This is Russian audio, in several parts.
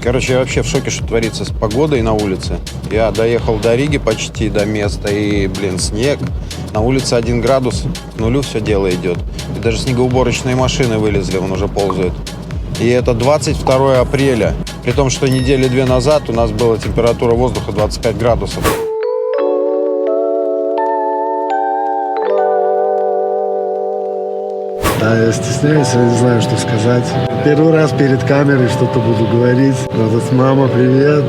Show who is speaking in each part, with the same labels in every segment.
Speaker 1: Короче, я вообще в шоке, что творится с погодой на улице. Я доехал до Риги почти до места, и, снег. На улице 1 градус, к нулю все дело идет. И даже снегоуборочные машины вылезли, он уже ползает. И это 22 апреля. При том, что недели 2 назад у нас была температура воздуха 25 градусов.
Speaker 2: Да, я стесняюсь, я не знаю, что сказать. Первый раз перед камерой что-то буду говорить. Вот мама, привет.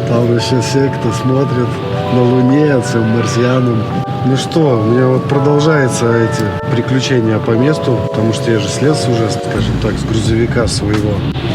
Speaker 2: Там еще все, кто смотрит на Луне, всем марсианам. Ну что, у меня вот продолжаются эти приключения по месту, потому что я же слез уже, скажем так, с грузовика своего,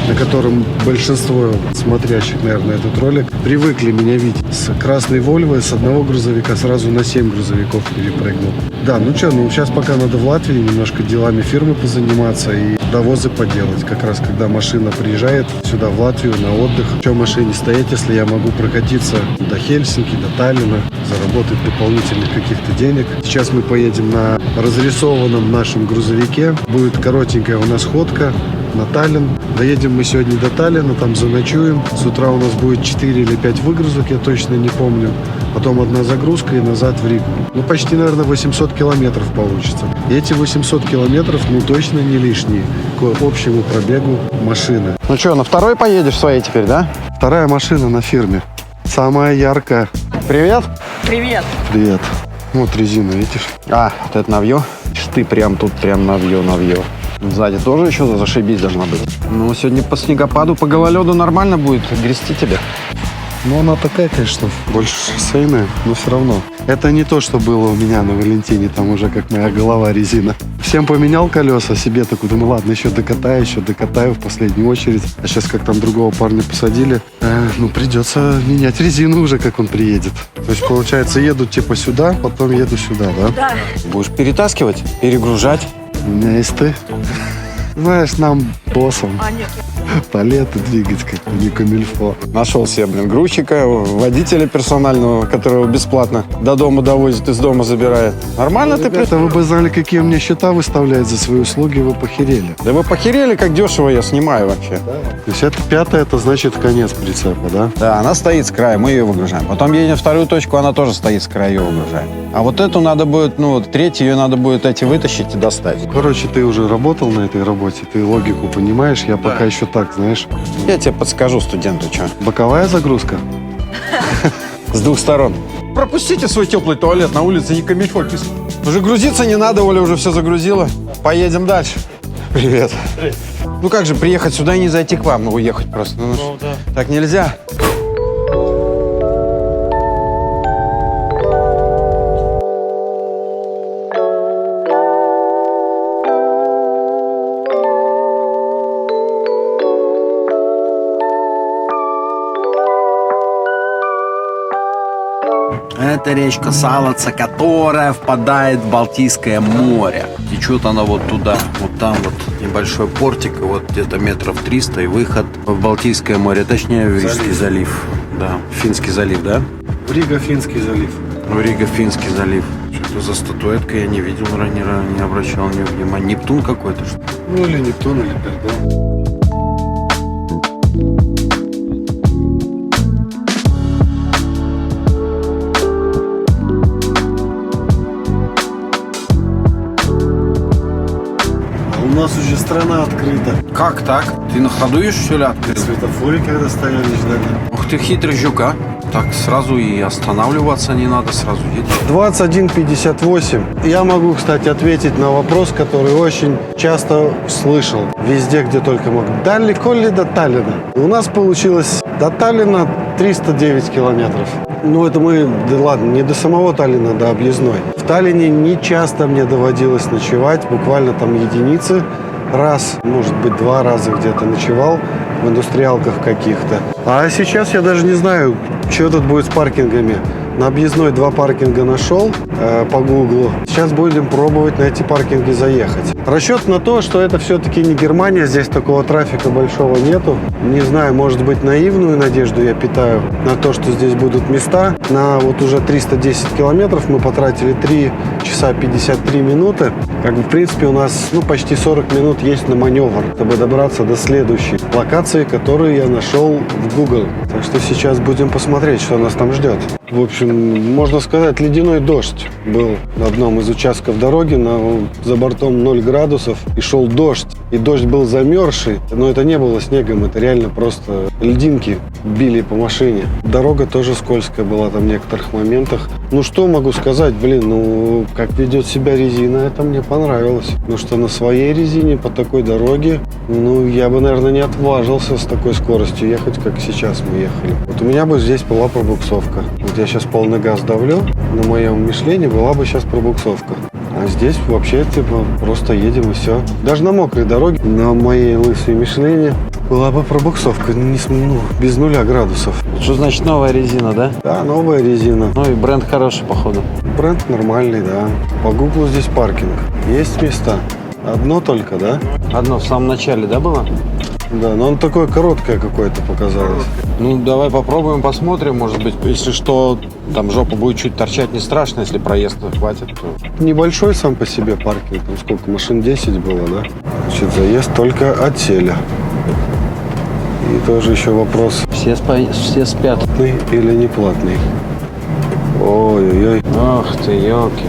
Speaker 2: на котором большинство смотрящих, наверное, этот ролик привыкли меня видеть. С красной Вольво с одного грузовика сразу на 7 грузовиков перепрыгнул. Да, сейчас пока надо в Латвии немножко делами фирмы позаниматься и довозы поделать. Как раз когда машина приезжает сюда в Латвию на отдых, что в машине стоять, если я могу прокатиться до Хельсинки, до Таллина, заработать дополнительных каких-то денег. Сейчас мы поедем на разрисованном нашем грузовике. Будет коротенькая у нас ходка на Таллин. Доедем мы сегодня до Таллина, там заночуем. С утра у нас будет 4 или 5 выгрузок, я точно не помню. Потом одна загрузка и назад в Ригу. Почти, наверное, 800 километров получится. И эти 800 километров, точно не лишние к общему пробегу машины.
Speaker 1: Ну что, на второй поедешь своей теперь, да?
Speaker 2: Вторая машина на фирме. Самая яркая.
Speaker 1: Привет.
Speaker 3: Привет.
Speaker 2: Привет. Вот резина, видишь?
Speaker 1: Вот это навье. Ты прям тут, прям навье. Сзади тоже еще зашибись должна быть. Сегодня по снегопаду, по гололеду нормально будет грести тебе.
Speaker 2: Она такая, конечно, больше шоссейная, но все равно. Это не то, что было у меня на Валентине, там уже как моя голова резина. Всем поменял колеса, себе такой, думаю, ладно, еще докатаю в последнюю очередь. А сейчас как там другого парня посадили, придется менять резину уже, как он приедет. То есть, получается, еду типа сюда, потом еду сюда, да?
Speaker 3: Да.
Speaker 1: Будешь перетаскивать, перегружать.
Speaker 2: У меня есть ты. Знаешь, нам, боссом,
Speaker 3: Нет.
Speaker 2: палеты двигать как-то не камильфо.
Speaker 1: Нашел себе, грузчика, водителя персонального, которого бесплатно до дома довозит, из дома забирает. Нормально ты?
Speaker 2: Ребята, вы бы знали, какие мне счета выставляют за свои услуги, вы похерели.
Speaker 1: Да вы похерели, как дешево я снимаю вообще.
Speaker 2: То есть это 5-е, это значит конец прицепа, да?
Speaker 1: Да, она стоит с края, мы ее выгружаем. Потом едем в вторую точку, она тоже стоит с края, ее выгружаем. А вот эту надо будет, третью ее надо будет вытащить и достать.
Speaker 2: Короче, ты уже работал на этой работе, ты логику понимаешь, я пока еще так, знаешь.
Speaker 1: Я тебе подскажу, студенту, что.
Speaker 2: Боковая загрузка?
Speaker 1: С 2 сторон. Пропустите свой теплый туалет, на улице не камильфо. Уже грузиться не надо, Оля уже все загрузила. Поедем дальше. Привет. Как же приехать сюда и не зайти к вам, уехать просто.
Speaker 4: Да.
Speaker 1: Так нельзя.
Speaker 4: Это речка Салаца, которая впадает в Балтийское море. Течет она вот туда, вот там вот небольшой портик, и вот где-то метров 300 и выход в Балтийское море, точнее в Рижский залив. Да, Финский залив, да?
Speaker 2: Рига-Финский залив.
Speaker 1: Рига-Финский залив. Что за статуэтка, я не видел ранее, не обращал на нее внимания. Нептун какой-то, что ли?
Speaker 2: Или Нептун, или Пердон. У нас уже страна открыта.
Speaker 1: Как так? Ты на ходу ешь, что ли, открыл?
Speaker 2: Светофоры, когда стояли, ждали.
Speaker 1: Ух ты, хитрый жук, а? Так сразу и останавливаться не надо, сразу едешь.
Speaker 2: 21:58. Я могу, кстати, ответить на вопрос, который очень часто слышал. Везде, где только мог. Далеко ли до Таллина? У нас получилось до Таллина 309 километров. Это мы, да ладно, не до самого Таллина, до объездной. В Таллине не часто мне доводилось ночевать, буквально там единицы. Раз, может быть, 2 раза где-то ночевал в индустриалках каких-то. А сейчас я даже не знаю, что тут будет с паркингами. На объездной 2 паркинга нашел по гуглу. Сейчас будем пробовать на эти паркинги заехать. Расчет на то, что это все-таки не Германия, здесь такого трафика большого нету. Не знаю, может быть, наивную надежду я питаю на то, что здесь будут места. На вот уже 310 километров мы потратили 3 часа 53 минуты. Как бы, в принципе, у нас почти 40 минут есть на маневр, чтобы добраться до следующей локации, которую я нашел в Google. Так что сейчас будем посмотреть, что нас там ждет. В общем, можно сказать, ледяной дождь был на одном из участков дороги, за бортом 0 градусов, и шел дождь. И дождь был замерзший, но это не было снегом, это реально просто льдинки били по машине. Дорога тоже скользкая была там в некоторых моментах. Ну что могу сказать, как ведет себя резина, это мне понравилось. Потому что на своей резине по такой дороге, я бы, наверное, не отважился с такой скоростью ехать, как сейчас мы ехали. Вот у меня бы здесь была пробуксовка. Вот я сейчас полный газ давлю, на моем Мишлене была бы сейчас пробуксовка. А здесь вообще, просто едем и все. Даже на мокрой дороге, на моей лысой Мишлене, была бы пробуксовка, без 0 градусов.
Speaker 1: Что значит новая резина, да?
Speaker 2: Да, новая резина.
Speaker 1: Ну и бренд хороший, походу.
Speaker 2: Бренд нормальный, да. По гуглу здесь паркинг. Есть места. Одно только, да?
Speaker 1: Одно в самом начале, да, было?
Speaker 2: Да, но он такое короткое какое-то показалось.
Speaker 1: Ну, давай попробуем, посмотрим. Может быть, если что, там жопа будет чуть торчать, не страшно, если проезда хватит. То...
Speaker 2: Небольшой сам по себе паркинг. Там сколько? Машин 10 было, да? Значит, заезд только от селя. И тоже еще вопрос.
Speaker 1: Все спят.
Speaker 2: Платный или не платный? Ой-ой-ой.
Speaker 1: Ах ты, елки.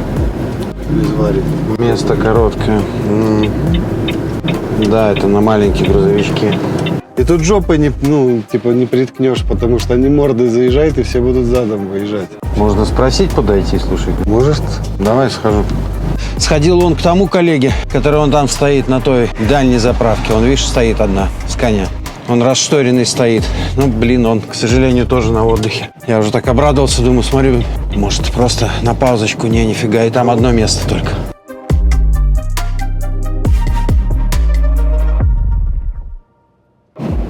Speaker 2: Изварит.
Speaker 1: Место короткое. Да, это на маленькие грузовички.
Speaker 2: И тут жопой не приткнешь, потому что они мордой заезжают, и все будут задом выезжать.
Speaker 1: Можно спросить, подойти, слушай.
Speaker 2: Может?
Speaker 1: Давай схожу. Сходил он к тому коллеге, который он там стоит на той дальней заправке. Он, видишь, стоит одна с коня. Он расшторенный стоит. Он, к сожалению, тоже на отдыхе. Я уже так обрадовался, думаю, смотрю, может, просто на паузочку. Нифига, и там одно место только.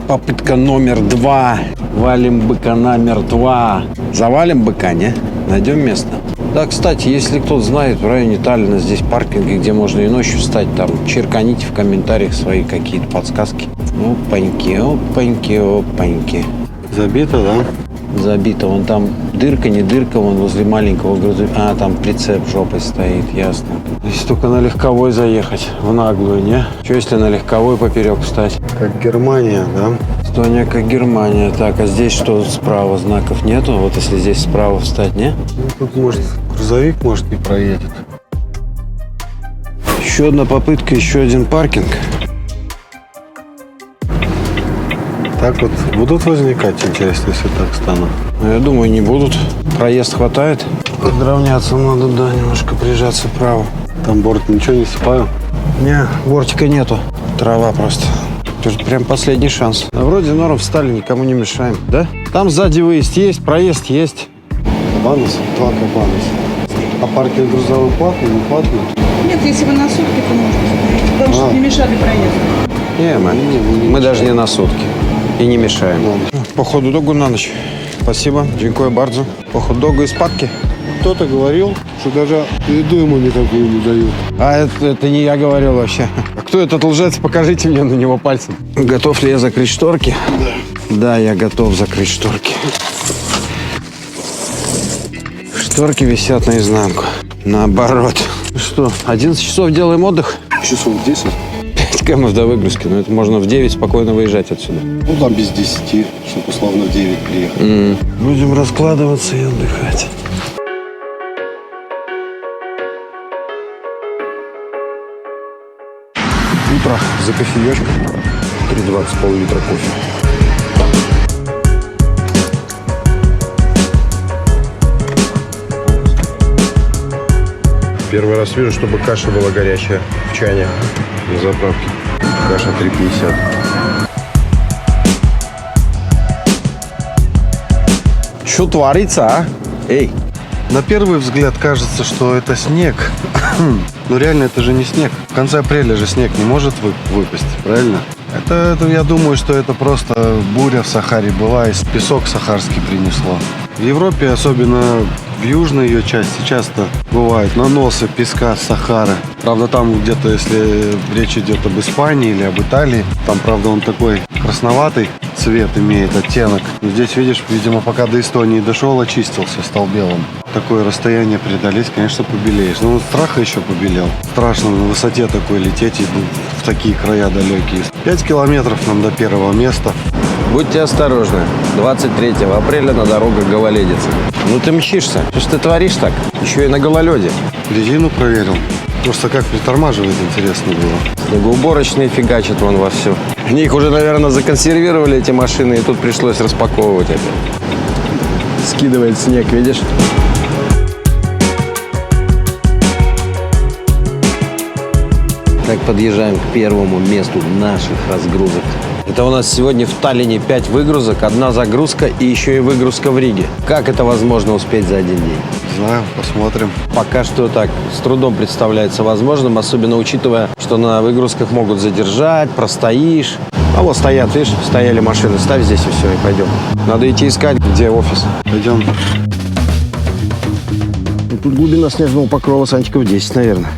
Speaker 1: Попытка номер 2. Валим быка намертво. Завалим быка, не? Найдем место. Да, кстати, если кто-то знает, в районе Таллина здесь паркинги, где можно и ночью встать, там, черканите в комментариях свои какие-то подсказки. Опаньки, опаньки, опаньки.
Speaker 2: Забито, да?
Speaker 1: Забито. Вон там дырка, не дырка, вон возле маленького грузовика. А, там прицеп жопой стоит, ясно. Если только на легковой заехать, в наглую, не? Что если на легковой поперек встать?
Speaker 2: Как Германия, да?
Speaker 1: Эстония как Германия. Так, а здесь что справа? Знаков нету? Вот если здесь справа встать, не?
Speaker 2: Тут, может, грузовик, может, не проедет.
Speaker 1: Еще одна попытка, еще один паркинг.
Speaker 2: Так вот будут возникать, интересно, если так стану?
Speaker 1: Ну, я думаю, не будут. Проезд хватает. Подравняться надо, да, немножко прижаться вправо.
Speaker 2: Там борт ничего не сыпаю?
Speaker 1: Не, бортика нету. Трава просто. Это прям последний шанс. А вроде норм встали, никому не мешаем, да? Там сзади выезд есть, проезд есть.
Speaker 2: Кабанос? 2 кабанос. А паркинг грузовой платный, не платный?
Speaker 3: Нет, если вы на сутки, то можно. Потому что не мешали проезду.
Speaker 1: Не, мы даже не на сутки. И не мешаем. По хот-догу на ночь. Спасибо. Дякую bardzo. По хот-догу из папки.
Speaker 2: Кто-то говорил, что даже еду ему никакую не дают.
Speaker 1: А это не я говорил вообще. А кто этот лжец? Покажите мне на него пальцем. Готов ли я закрыть шторки? Да. Да, я готов закрыть шторки. Шторки висят наизнанку. Наоборот. Что, 11 часов делаем отдых?
Speaker 2: Часов 10?
Speaker 1: 5 км до выгрузки. Но это можно в 9 спокойно выезжать отсюда.
Speaker 2: Ну, там без 10, чтобы условно в 9 приехать.
Speaker 1: Будем раскладываться и отдыхать. Утро за кофеечком. 3,20 пол-литра кофе. Первый раз вижу, чтобы каша была горячая в чане на заправке. Каша 3,50. Что творится, а? Эй!
Speaker 2: На первый взгляд кажется, что это снег. Но реально это же не снег. В конце апреля же снег не может выпасть, правильно? Это, я думаю, что это просто буря в Сахаре была, и песок сахарский принесло. В Европе, особенно в южной ее части, часто бывают наносы песка с Сахары. Правда, там где-то, если речь идет об Испании или об Италии, там, правда, он такой красноватый цвет имеет, оттенок. Но здесь, видишь, видимо, пока до Эстонии дошел, очистился, стал белым. Такое расстояние преодолеть, конечно, побелеешь. Ну, вот страха еще побелел. Страшно на высоте такой лететь и в такие края далекие. 5 километров нам до первого места.
Speaker 4: Будьте осторожны. 23 апреля на дорогах гололедица. Ну ты мчишься. Что ж ты творишь так? Еще и на гололеде.
Speaker 2: Резину проверил. Просто как притормаживает, интересно было.
Speaker 4: Снегоуборочные фигачат вон вовсю. В них уже, наверное, законсервировали эти машины, и тут пришлось распаковывать это. Скидывает снег, видишь? Так, подъезжаем к первому месту наших разгрузок. Это у нас сегодня в Таллине 5 выгрузок, 1 загрузка и еще и выгрузка в Риге. Как это возможно успеть за один день?
Speaker 2: Не знаю, посмотрим.
Speaker 4: Пока что так, с трудом представляется возможным, особенно учитывая, что на выгрузках могут задержать, простоишь. А вот стоят, видишь, стояли машины, ставь здесь и все, и пойдем. Надо идти искать, где офис.
Speaker 2: Пойдем.
Speaker 4: Тут глубина снежного покрова сантиков 10, наверное.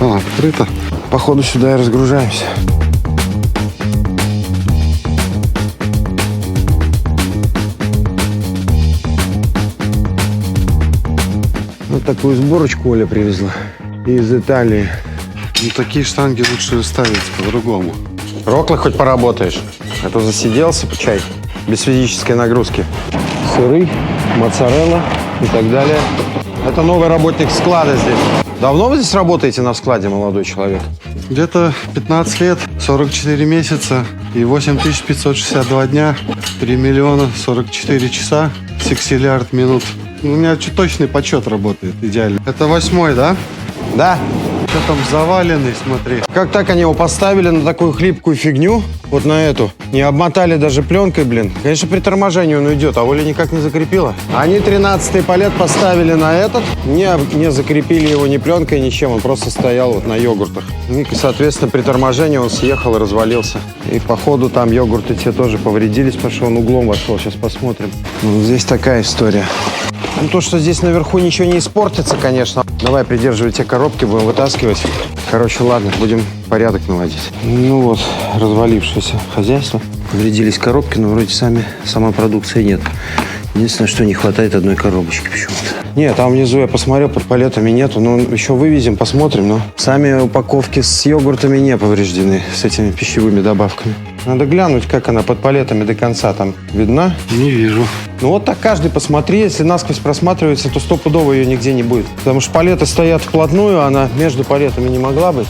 Speaker 2: А, открыто.
Speaker 4: Походу сюда и разгружаемся. Вот такую сборочку Оля привезла из Италии.
Speaker 2: Ну, такие штанги лучше ставить по-другому.
Speaker 4: Роклы хоть поработаешь, а то засиделся, чай, без физической нагрузки. Сыры, моцарелла и так далее. Это новый работник склада здесь. Давно вы здесь работаете на складе, молодой человек?
Speaker 2: Где-то 15 лет, 44 месяца и 8562 дня, 3 миллиона 44 часа, сексиллиард минут. У меня точный подсчет работает, идеально. Это 8-й, да?
Speaker 4: Да.
Speaker 2: Что там заваленный, смотри.
Speaker 4: Как так они его поставили на такую хлипкую фигню, вот на эту? Не обмотали даже пленкой, блин. Конечно, при торможении он уйдет, а Оля никак не закрепила. Они 13-й палет поставили на этот, не закрепили его ни пленкой, ничем. Он просто стоял вот на йогуртах. И, соответственно, при торможении он съехал и развалился. И, походу, там йогурты те тоже повредились, потому что он углом вошел. Сейчас посмотрим. Ну, здесь такая история. Ну, то, что здесь наверху ничего не испортится, конечно. Давай, придерживай те коробки, будем вытаскивать. Короче, ладно, будем порядок наводить. Ну вот, развалившееся хозяйство. Повредились коробки, но вроде самой продукции нет. Единственное, что не хватает одной коробочки почему-то. Нет, там внизу я посмотрел, под палетами нету. Ну, еще вывезем, посмотрим. Но сами упаковки с йогуртами не повреждены, с этими пищевыми добавками. Надо глянуть, как она под палетами до конца там видна.
Speaker 2: Не вижу.
Speaker 4: Ну вот так каждый посмотри. Если насквозь просматривается, то стопудово ее нигде не будет. Потому что палеты стоят вплотную, а она между палетами не могла быть.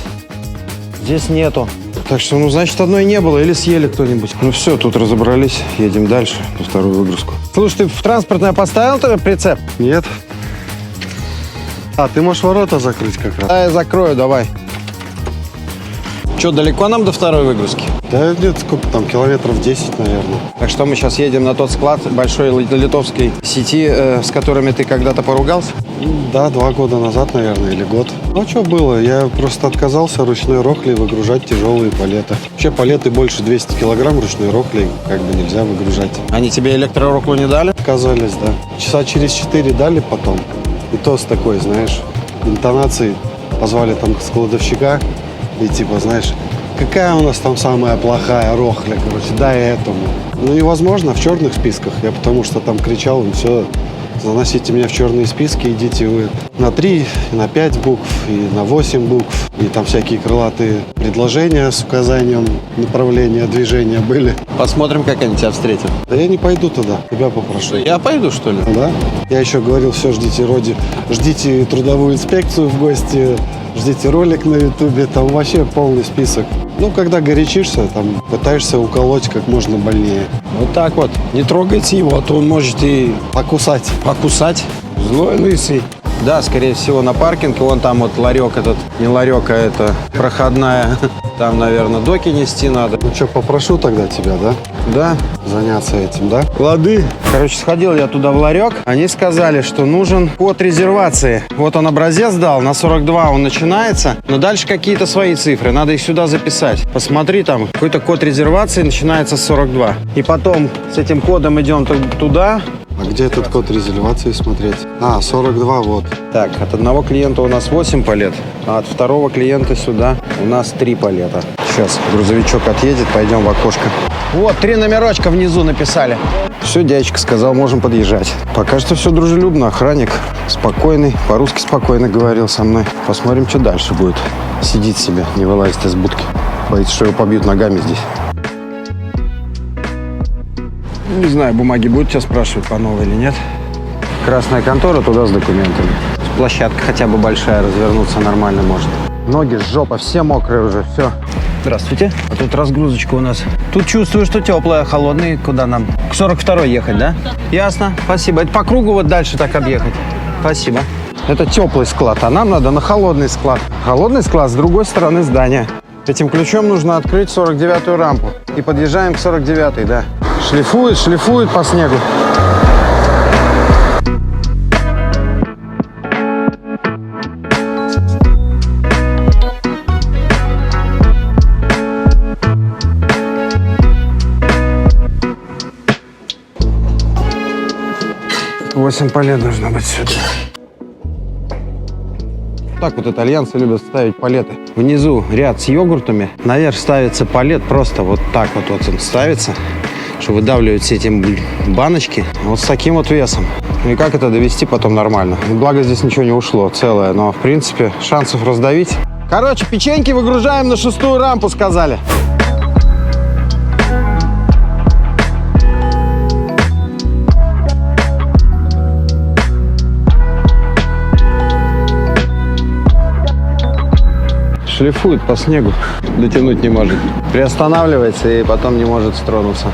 Speaker 4: Здесь нету. Так что, ну, значит, одной не было или съели кто-нибудь. Ну все, тут разобрались, едем дальше, на вторую выгрузку. Слушай, ты в транспортное поставил тогда прицеп?
Speaker 2: Нет. А, ты можешь ворота закрыть как раз?
Speaker 4: Да, я закрою, давай. Что, далеко нам до второй выгрузки?
Speaker 2: Да нет, сколько там, километров 10, наверное.
Speaker 4: Так что мы сейчас едем на тот склад большой литовской сети, с которыми ты когда-то поругался?
Speaker 2: Да, 2 года назад, наверное, или год. Ну, что было? Я просто отказался ручной роклей выгружать тяжелые палеты. Вообще палеты больше 200 килограмм ручной роклей как бы нельзя выгружать.
Speaker 4: Они тебе электророклу не дали?
Speaker 2: Отказались, да. Часа через 4 дали потом. И то с такой, знаешь, интонацией. Позвали там складовщика и типа, знаешь, какая у нас там самая плохая рохля, короче, дай этому. Ну, невозможно в черных списках. Я потому что там кричал им, все, заносите меня в черные списки, идите вы на 3, на 5 букв и на 8 букв. И там всякие крылатые предложения с указанием направления движения были.
Speaker 4: Посмотрим, как они тебя встретят.
Speaker 2: Да я не пойду туда, тебя попрошу.
Speaker 4: Я пойду, что ли?
Speaker 2: Да? Я еще говорил, все, ждите трудовую инспекцию в гости, ждите ролик на ютубе, там вообще полный список. Ну, когда горячишься, там пытаешься уколоть как можно больнее.
Speaker 4: Вот так вот. Не трогайте его, а то он может и
Speaker 2: Покусать.
Speaker 4: покусать. Злой лысый. Да, скорее всего, на паркинге. Вон там вот ларек этот. Не ларек, а это проходная. Там, наверное, доки нести надо.
Speaker 2: Ну что, попрошу тогда тебя, да?
Speaker 4: Да.
Speaker 2: Заняться этим, да?
Speaker 4: Лады. Короче, сходил я туда в ларек. Они сказали, что нужен код резервации. Вот он образец дал. На 42 он начинается. Но дальше какие-то свои цифры. Надо их сюда записать. Посмотри, там какой-то код резервации начинается с 42. И потом с этим кодом идем туда.
Speaker 2: А где этот код резервации смотреть? А, 42, вот.
Speaker 1: Так, от одного клиента у нас 8 палет, а от второго клиента сюда у нас 3 палета. Сейчас грузовичок отъедет, пойдем в окошко. Вот, 3 номерочка внизу написали. Все, дядечка сказал, можем подъезжать. Пока что все дружелюбно, охранник спокойный, по-русски спокойно говорил со мной. Посмотрим, что дальше будет. Сидит себе, не вылазит из будки. Боится, что его побьют ногами здесь. Не знаю, бумаги будут тебя спрашивать по новой или нет. Красная контора, туда с документами. Площадка хотя бы большая, развернуться нормально может. Ноги, жопа, все мокрые уже, все. Здравствуйте. А тут разгрузочка у нас. Тут чувствую, что теплая, холодная. Куда нам? К 42-й ехать, да? Ясно, спасибо. Это по кругу вот дальше так объехать. Спасибо. Это теплый склад, а нам надо на холодный склад. Холодный склад с другой стороны здания. Этим ключом нужно открыть 49-ю рампу. И подъезжаем к 49-й, да. Шлифует, шлифует по снегу. Восемь палет должно быть сюда. Так вот итальянцы любят ставить палеты. Внизу ряд с йогуртами. Наверх ставится палет, просто вот так вот он ставится, что выдавливают все эти баночки вот с таким вот весом. Ну и как это довести потом нормально? Благо здесь ничего не ушло целое, но в принципе шансов раздавить. Короче, печеньки выгружаем на 6-ю рампу, сказали. Шлифует по снегу, дотянуть не может. Приостанавливается и потом не может стронуться.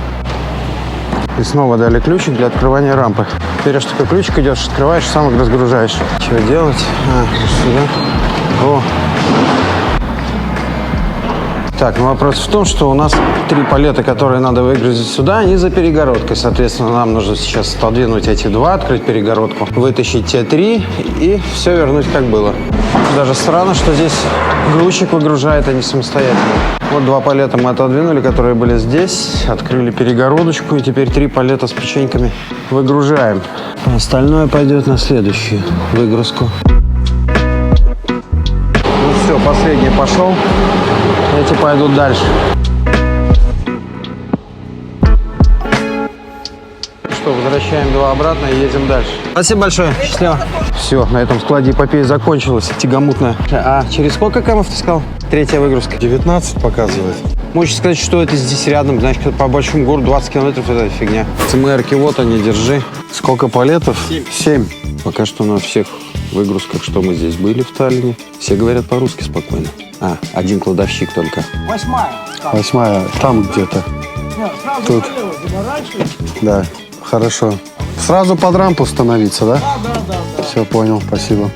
Speaker 1: И снова дали ключик для открывания рампы. Теперь аж такой ключик идешь, открываешь, сам их разгружаешь. Что делать? Сюда. О. Так, ну вопрос в том, что у нас 3 палета, которые надо выгрузить сюда, они за перегородкой. Соответственно, нам нужно сейчас отодвинуть эти 2, открыть перегородку, вытащить те 3 и все вернуть как было. Даже странно, что здесь грузчик выгружает, а не самостоятельно. Вот 2 палета мы отодвинули, которые были здесь, открыли перегородочку, и теперь 3 палета с печеньками выгружаем. Остальное пойдет на следующую выгрузку. Ну все, последний пошел. Эти пойдут дальше. Что, возвращаем 2 обратно и едем дальше. Спасибо большое. Счастливо. Все, на этом складе эпопея закончилась. Тягомутная. А через сколько камов ты сказал? 3-я выгрузка.
Speaker 2: 19 показывает.
Speaker 1: Можешь сказать, что это здесь рядом. Значит, по большому городу 20 километров это фигня. ЦМРки вот они, держи.
Speaker 2: Сколько палетов? 7.
Speaker 1: Пока что на всех выгрузках, что мы здесь были в Таллине, все говорят по-русски спокойно. А, один кладовщик только.
Speaker 2: 8-я, там где-то. Тут. Да, хорошо. Сразу под рампу становиться, да? Да. Все, понял, спасибо.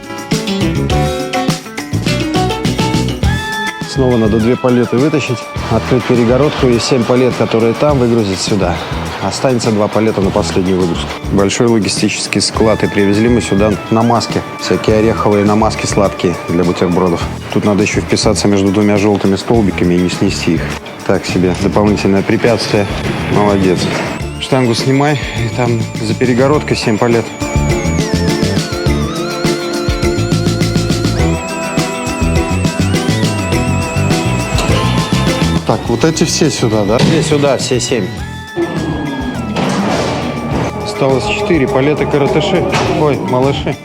Speaker 1: Снова надо 2 палеты вытащить, открыть перегородку и 7 палет, которые там, выгрузить сюда. Останется 2 палета на последнюю выгрузку. Большой логистический склад, и привезли мы сюда намазки. Всякие ореховые намазки сладкие для бутербродов. Тут надо еще вписаться между 2 желтыми столбиками и не снести их. Так себе, дополнительное препятствие. Молодец. Штангу снимай, и там за перегородкой 7 палет.
Speaker 2: Так, вот эти все сюда, да?
Speaker 1: Все сюда, все 7. Осталось 4 палеты-коротыши. Ой, малыши.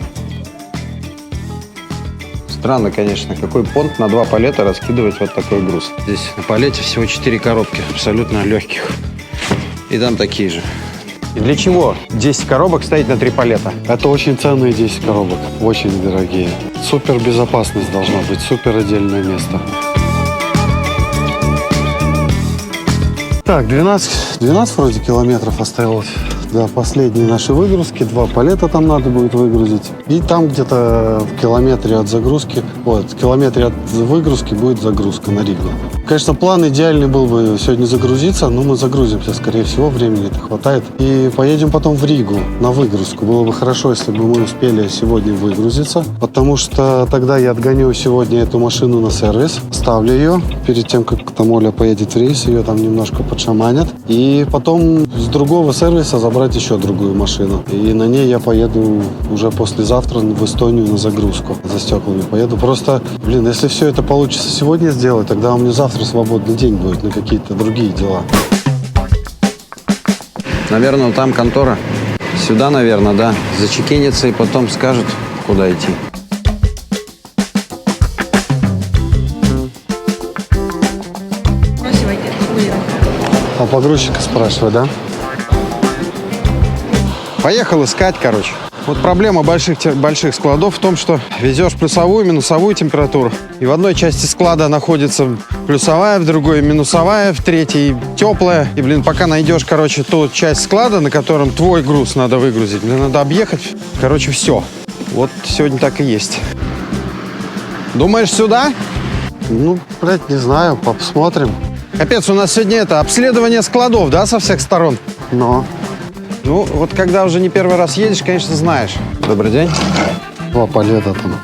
Speaker 1: Странно, конечно, какой понт на 2 палета раскидывать вот такой груз. Здесь на палете всего 4 коробки, абсолютно легких. И там такие же. И для чего 10 коробок ставить на 3 палета?
Speaker 2: Это очень ценные 10 коробок, очень дорогие. Супер безопасность должна быть, супер отдельное место. Так, 12 вроде километров осталось до последней нашей выгрузки. 2 палета там надо будет выгрузить. И там где-то в километре от загрузки, в километре от выгрузки будет загрузка на Ригу. Конечно, план идеальный был бы сегодня загрузиться, но мы загрузимся, скорее всего, времени-то хватает. И поедем потом в Ригу на выгрузку. Было бы хорошо, если бы мы успели сегодня выгрузиться, потому что тогда я отгоню сегодня эту машину на сервис, ставлю ее, перед тем, как там Оля поедет в рейс, ее там немножко подшаманят. И потом с другого сервиса забрать
Speaker 5: забрать еще другую машину. И на ней я поеду уже послезавтра в Эстонию на загрузку. За стеклами поеду. Просто, блин, если все это получится сегодня сделать, тогда у меня завтра свободный день будет на какие-то другие дела.
Speaker 1: Наверное, вот там контора. Сюда, наверное, да. Зачекинится и потом скажут, куда идти.
Speaker 3: Просивайте.
Speaker 5: А погрузчика спрашивай, да?
Speaker 1: Поехал искать, короче. Вот проблема больших складов в том, что везешь плюсовую, минусовую температуру. И в одной части склада находится плюсовая, в другой минусовая, в третьей теплая. И, блин, пока найдешь, короче, ту часть склада, на котором твой груз надо выгрузить, блин, надо объехать. Короче, все. Вот сегодня так и есть. Думаешь, сюда?
Speaker 5: Ну, блядь, не знаю, посмотрим.
Speaker 1: Капец, у нас сегодня это обследование складов, да, со всех сторон?
Speaker 5: Но.
Speaker 1: Ну, вот когда уже не первый раз едешь, конечно, знаешь. Добрый день.
Speaker 5: 2 палета там.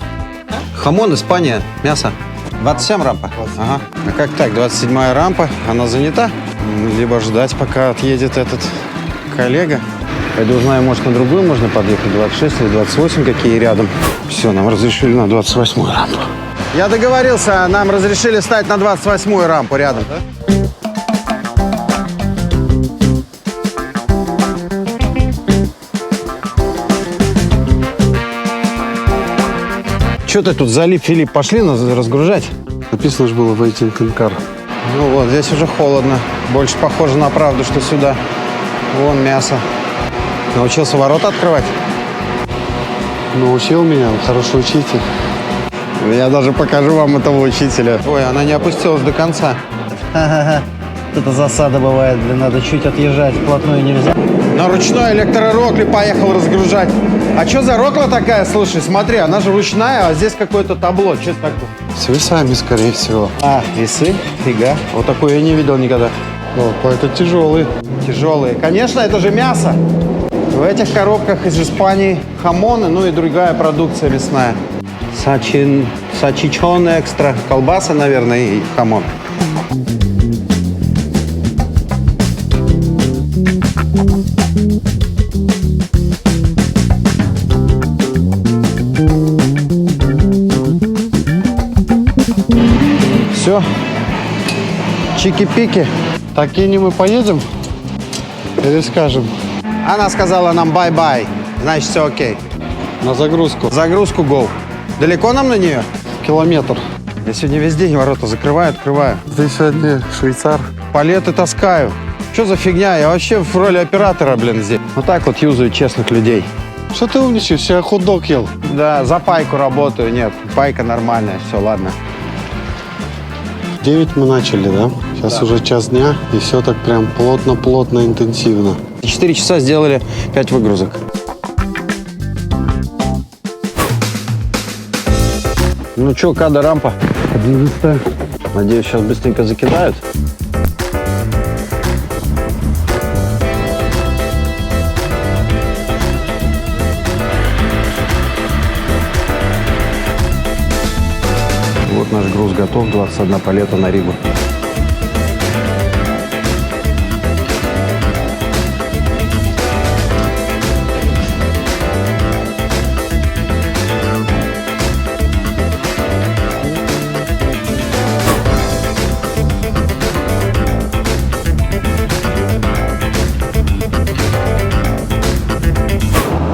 Speaker 1: Хамон, Испания, мясо. 27 рампа? Ага. А как так, 27-я рампа, она занята? Либо ждать, пока отъедет этот коллега. Пойду узнаю, может, на другую можно подъехать, 26 или 28, какие рядом. Все, нам разрешили на 28-ю рампу. Я договорился, нам разрешили стать на 28-ю рампу рядом, да? Что ты тут залип, Филипп? Пошли нас разгружать?
Speaker 5: Написано же было waiting in car.
Speaker 1: Ну вот, здесь уже холодно. Больше похоже на правду, что сюда. Вон мясо. Научился ворота открывать?
Speaker 5: Научил меня, хороший учитель.
Speaker 1: Я даже покажу вам этого учителя. Ой, она не опустилась до конца.
Speaker 6: Это засада бывает, блин, надо чуть отъезжать, вплотную нельзя.
Speaker 1: На ручной электророкли поехал разгружать. А что за рокла такая? Слушай, смотри, она же ручная, а здесь какое-то табло. Что это такое?
Speaker 5: С весами, скорее всего.
Speaker 1: А, весы? Фига. Вот такое я не видел никогда.
Speaker 5: О, это тяжелый.
Speaker 1: Тяжелые. Конечно, это же мясо. В этих коробках из Испании хамоны, ну и другая продукция мясная. Сачичон экстра. Колбаса, наверное, и хамон. Все. Чики-пики.
Speaker 5: Такие мы поедем? Или скажем?
Speaker 1: Она сказала нам бай-бай. Значит, все окей.
Speaker 5: На загрузку.
Speaker 1: Загрузку go. Далеко нам на нее?
Speaker 5: Километр.
Speaker 1: Я сегодня весь день ворота закрываю, открываю.
Speaker 5: Ты сегодня швейцар.
Speaker 1: Палеты таскаю. Что за фигня? Я вообще в роли оператора, блин, здесь. Вот так вот юзаю честных людей.
Speaker 5: Что ты умничаешь? Я хот-дог ел.
Speaker 1: Да, за пайку работаю. Нет, пайка нормальная. Все, ладно.
Speaker 5: В 9 мы начали, да? Сейчас уже час дня, и все так прям плотно-плотно, интенсивно.
Speaker 1: 4 часа сделали 5 выгрузок. Ну что, када рампа? 11. Надеюсь, сейчас быстренько закидают. Вот наш груз готов, 21 палета на Ригу.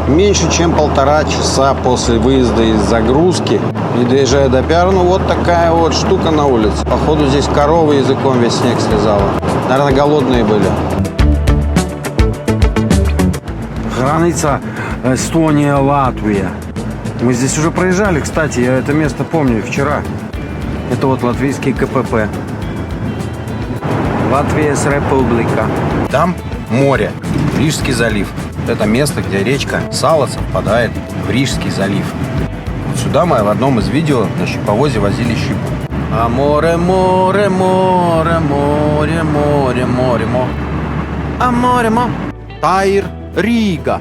Speaker 1: Меньше чем 1,5 часа после выезда из загрузки и доезжая до Пиарну, вот такая вот штука на улице. Походу здесь корова языком весь снег слезала. Наверное, голодные были. Граница Эстония-Латвия. Мы здесь уже проезжали, кстати, я это место помню вчера. Это вот латвийский КПП. Латвия с Республика. Там море, Рижский залив. Это место, где речка Салаца впадает в Рижский залив. Вот сюда мы в одном из видео на щиповозе возили щепу. А море, море, море, море, море, море, море. А море, море. Таир, Рига.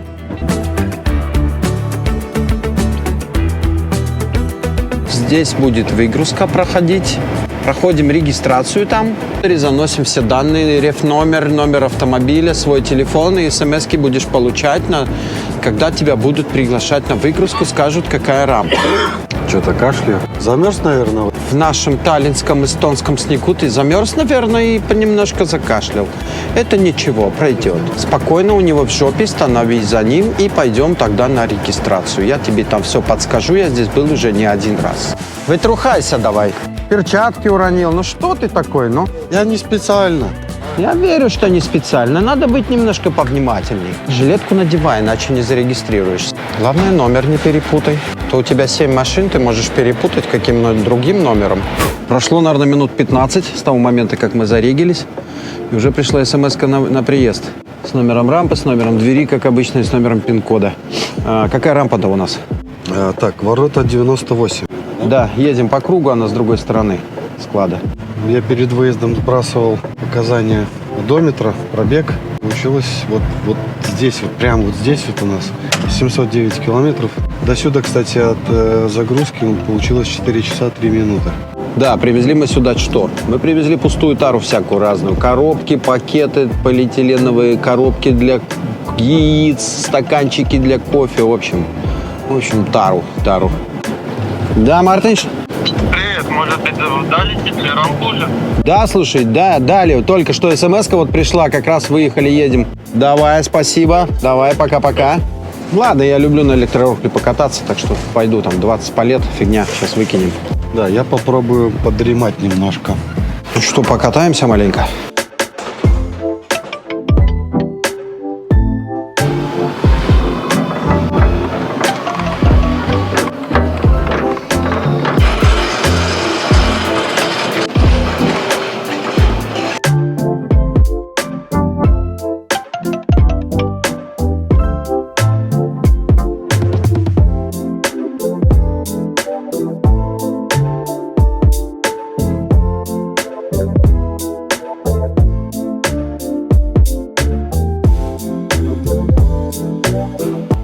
Speaker 1: Здесь будет выгрузка проходить.
Speaker 4: проходим регистрацию там, заносим все данные, реф-номер, номер автомобиля, свой телефон, и смс-ки будешь получать, когда тебя будут приглашать на выгрузку, скажут, какая рамка.
Speaker 5: Что-то кашляю. Замерз, наверное?
Speaker 4: В нашем таллинском, эстонском снегу ты замерз, наверное, и немножко закашлял. Это ничего, пройдет. Спокойно у него в жопе, становись за ним и пойдем тогда на регистрацию. Я тебе там все подскажу, я здесь был уже не один раз. Вытрухайся давай. Перчатки уронил. Ну что ты такой, ну?
Speaker 5: Я не специально.
Speaker 4: Я верю, что не специально. Надо быть немножко повнимательней. Жилетку надевай, иначе не зарегистрируешься. Главное, номер не перепутай. То у тебя 7 машин, ты можешь перепутать каким-нибудь другим номером. Прошло, наверное, минут 15 с того момента, как мы зарегились. И уже пришла смс-ка на приезд. С номером рампы, с номером двери, как обычно, и с номером пин-кода. Какая рампа-то у нас?
Speaker 5: Так, ворота 98.
Speaker 4: Да, едем по кругу, она с другой стороны склада.
Speaker 5: Я перед выездом сбрасывал показания одометра, пробег. Получилось вот здесь, вот прямо вот здесь вот у нас 709 километров. До сюда, кстати, от загрузки получилось 4 часа 3 минуты.
Speaker 4: Да, привезли мы сюда что? Мы привезли пустую тару всякую разную. Коробки, пакеты, полиэтиленовые коробки для яиц, стаканчики для кофе. В общем, тару. Да, Мартыш?
Speaker 7: Привет, может быть, дали тебе рампу уже?
Speaker 4: Да, слушай, да, дали. Только что смс-ка вот пришла, как раз выехали, едем. Давай, спасибо. Давай, пока-пока. Ладно, я люблю на электророкле покататься, так что пойду, там 20 палет, фигня, сейчас выкинем.
Speaker 5: Да, я попробую подремать немножко.
Speaker 4: Ну что, покатаемся маленько?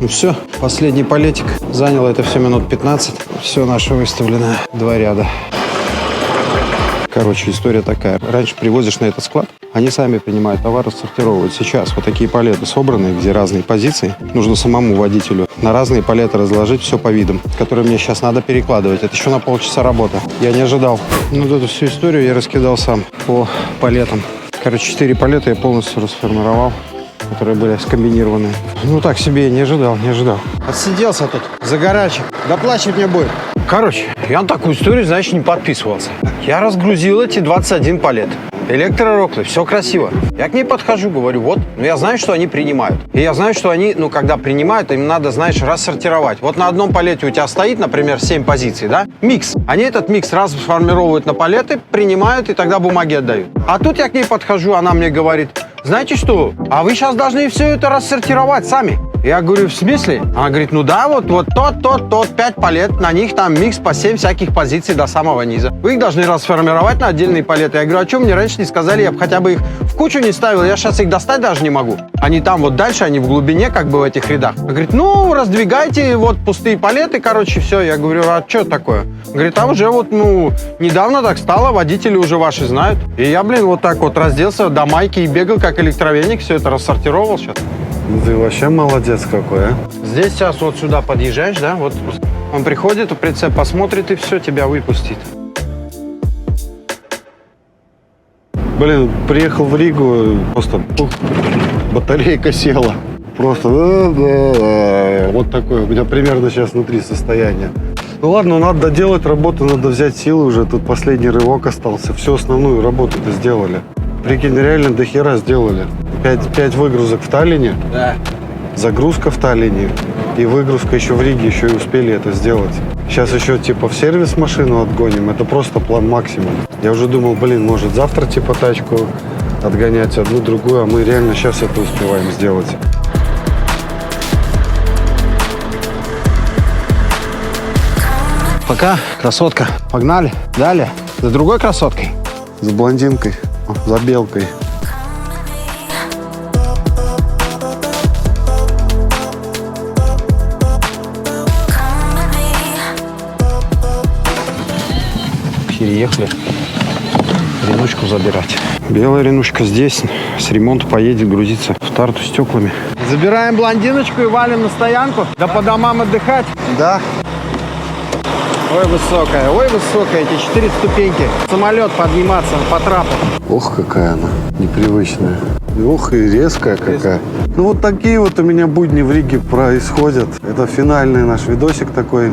Speaker 4: Ну все, последний палетик. Занял это все минут 15. Все наше выставлено. 2 ряда. Короче, история такая. Раньше привозишь на этот склад, они сами принимают товар, рассортировывают. Сейчас вот такие палеты собраны, где разные позиции. Нужно самому водителю на разные палеты разложить все по видам, которые мне сейчас надо перекладывать. Это еще на полчаса работы. Я не ожидал. Ну, вот эту всю историю я раскидал сам по палетам. Короче, 4 палета я полностью расформировал, которые были скомбинированы. Ну так себе я не ожидал. Отсиделся тут, загорачек. Доплачивать мне будет. Короче, я на такую историю, значит, не подписывался. Я разгрузил эти 21 палет. Электророклы, все красиво. Я к ней подхожу, говорю, вот, ну я знаю, что они принимают. И я знаю, что они, когда принимают, им надо, знаешь, рассортировать. Вот на одном палете у тебя стоит, например, 7 позиций, да? Микс. Они этот микс расформировывают на палеты, принимают и тогда бумаги отдают. А тут я к ней подхожу, она мне говорит, знаете что, а вы сейчас должны все это рассортировать сами. Я говорю, в смысле? Она говорит, ну да, вот тот, 5 палет, на них там микс по 7 всяких позиций до самого низа. Вы их должны расформировать на отдельные палеты. Я говорю, а что мне раньше не сказали? Я бы хотя бы их в кучу не ставил, я сейчас их достать даже не могу. Они там вот дальше, они в глубине, как бы в этих рядах. Она говорит, ну, раздвигайте вот пустые палеты, короче, все. Я говорю, а что такое? Говорит, а уже вот, недавно так стало, водители уже ваши знают. И я, вот так вот разделся до майки и бегал как электровеник, все это рассортировал сейчас.
Speaker 5: Ты вообще молодец какой, а?
Speaker 4: Здесь сейчас вот сюда подъезжаешь, да, вот он приходит, прицеп посмотрит и все, тебя выпустит.
Speaker 5: Блин, приехал в Ригу, просто батарейка села. Просто вот такое у меня примерно сейчас внутри состояние. Ну ладно, надо доделать работу, надо взять силы уже. Тут последний рывок остался. Всю основную работу-то сделали. Прикинь, реально до хера сделали. 5 выгрузок в Таллине.
Speaker 4: Да.
Speaker 5: Загрузка в Таллине. И выгрузка еще в Риге, еще и успели это сделать. Сейчас еще в сервис машину отгоним. Это просто план максимум. Я уже думал, может завтра тачку отгонять одну, другую, а мы реально сейчас это успеваем сделать.
Speaker 4: Пока, красотка. Погнали. Далее. За другой красоткой.
Speaker 5: За блондинкой, за белкой.
Speaker 4: Переехали.
Speaker 1: Ренучку забирать. Белая Ренучка здесь. С ремонта поедет грузиться в Тарту стеклами. Забираем блондиночку и валим на стоянку. Да по домам отдыхать.
Speaker 5: Да.
Speaker 1: Ой, высокая, эти 4 ступеньки. Самолет подниматься по трапу.
Speaker 5: Ох, какая она непривычная. Ох, и резкая какая. Ну, вот такие вот у меня будни в Риге происходят. Это финальный наш видосик такой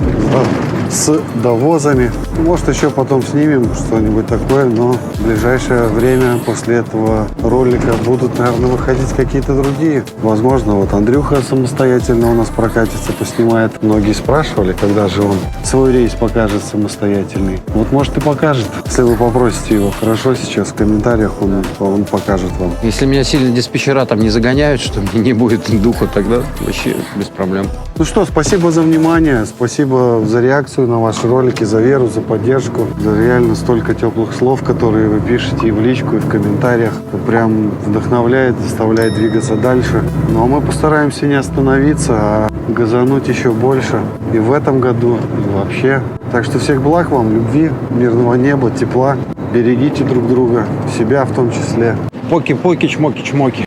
Speaker 5: с довозами. Может, еще потом снимем что-нибудь такое, но в ближайшее время после этого ролика будут, наверное, выходить какие-то другие. Возможно, вот Андрюха самостоятельно у нас прокатится, поснимает. Многие спрашивали, когда же он свой рейс покажет самостоятельный. Вот, может, и покажет. Если вы попросите его хорошо сейчас в комментариях, он покажет вам.
Speaker 1: Если меня сильно диспетчера там не загоняют, что мне не будет духу, тогда вообще без проблем.
Speaker 5: Ну что, спасибо за внимание, спасибо за реакцию на ваши ролики, за веру, за поддержку, за реально столько теплых слов, которые вы пишете и в личку, и в комментариях. Это прям вдохновляет, заставляет двигаться дальше. Ну а мы постараемся не остановиться, а газануть еще больше и в этом году, и вообще. Так что всех благ вам, любви, мирного неба, тепла. Берегите друг друга, себя в том числе.
Speaker 1: Поки-поки, чмоки-чмоки.